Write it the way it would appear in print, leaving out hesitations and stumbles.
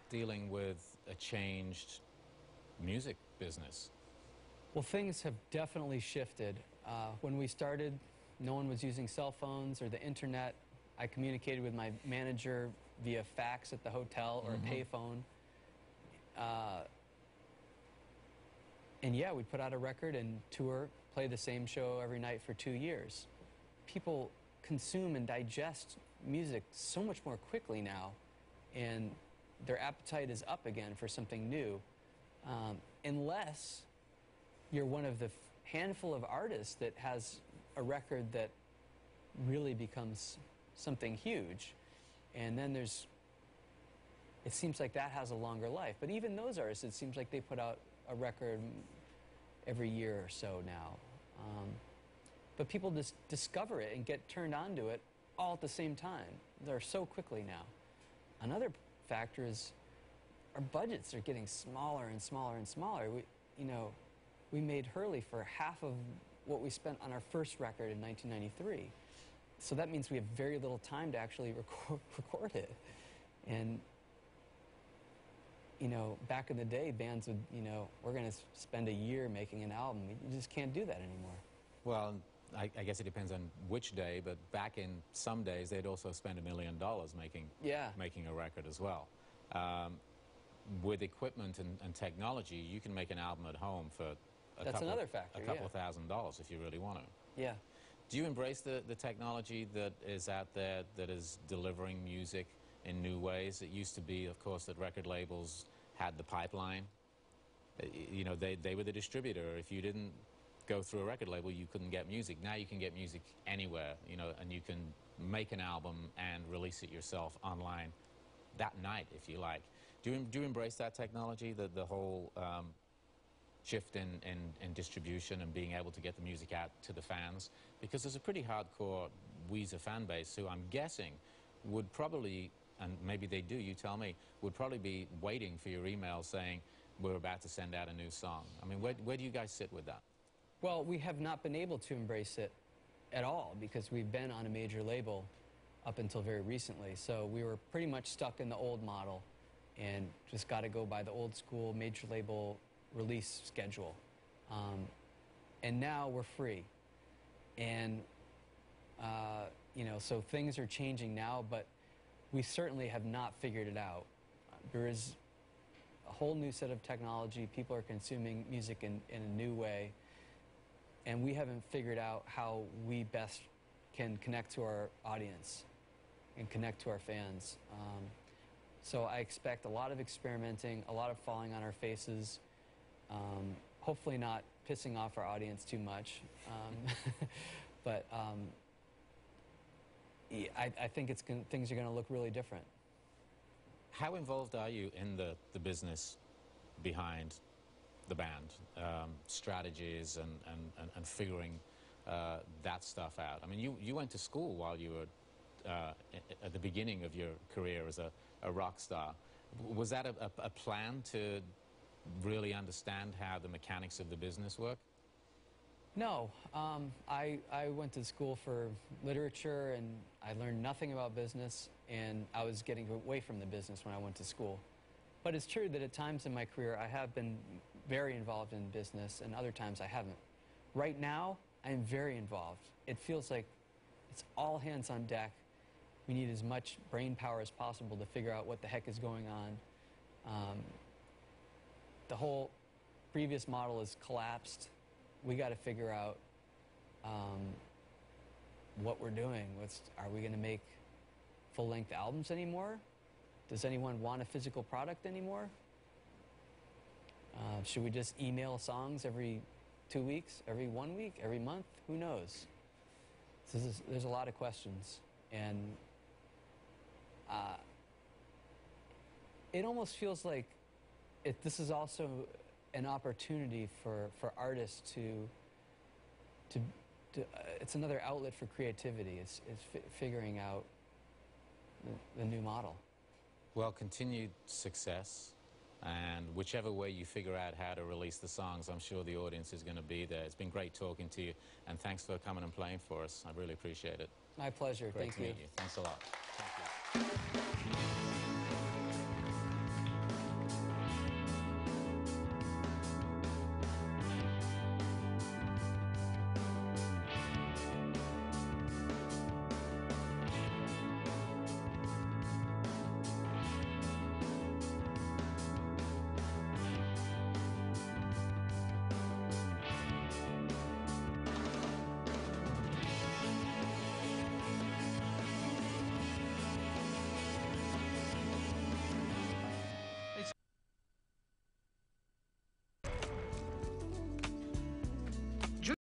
dealing with a changed music business? Well, things have definitely shifted. When we started, no one was using cell phones or the internet. I communicated with my manager via fax at the hotel or a payphone. And yeah, we'd put out a record and tour, play the same show every night for 2 years. People consume and digest music so much more quickly now, and their appetite is up again for something new. Unless you're one of the handful of artists that has a record that really becomes something huge, and then it seems like that has a longer life. But even those artists, it seems like they put out a record every year or so now. But people just discover it and get turned on to it all at the same time. They're so quickly now. Another factor is our budgets are getting smaller and smaller and smaller. We made Hurley for half of what we spent on our first record in 1993. So that means we have very little time to actually record it. And back in the day, bands would, we're going to spend a year making an album. You just can't do that anymore. Well, I guess it depends on which day, but back in some days, they'd also spend $1 million making a record as well. With equipment and technology, you can make an album at home for a couple of $1,000 if you really want to. Yeah. Do you embrace the technology that is out there that is delivering music in new ways? It used to be, of course, that record labels had the pipeline. They were the distributor. If you didn't go through a record label, you couldn't get music. Now you can get music anywhere, and you can make an album and release it yourself online that night, if you like. Do you embrace that technology, the whole shift in distribution and being able to get the music out to the fans? Because there's a pretty hardcore Weezer fan base who I'm guessing would probably, and maybe they do, you tell me, would probably be waiting for your email saying, we're about to send out a new song. I mean, where do you guys sit with that? Well, we have not been able to embrace it at all because we've been on a major label up until very recently. So we were pretty much stuck in the old model and just got to go by the old school major label release schedule. And now we're free. And, so things are changing now, but we certainly have not figured it out. There is a whole new set of technology. People are consuming music in a new way. And we haven't figured out how we best can connect to our audience and connect to our fans. So I expect a lot of experimenting, a lot of falling on our faces, hopefully not pissing off our audience too much. But I think things are going to look really different. How involved are you in the business behind the band, strategies and figuring that stuff out? I mean, you went to school while you were at the beginning of your career as a rock star. Was that a plan to really understand how the mechanics of the business work? No. I went to school for literature, and I learned nothing about business, and I was getting away from the business when I went to school. But it's true that at times in my career I have been very involved in business, and other times I haven't. Right now, I'm very involved. It feels like it's all hands on deck. We need as much brain power as possible to figure out what the heck is going on. The whole previous model has collapsed. We got to figure out what we're doing. Are we going to make full-length albums anymore? Does anyone want a physical product anymore? Should we just email songs every 2 weeks, every 1 week, every month? Who knows? There's a lot of questions. And it almost feels like this is also an opportunity for artists to it's another outlet for creativity. It's figuring out the new model. Well, continued success, and whichever way you figure out how to release the songs, I'm sure the audience is going to be there. It's been great talking to you, and thanks for coming and playing for us. I really appreciate it. My pleasure. Great Thank to you. meet you. Thanks a lot. Thank you.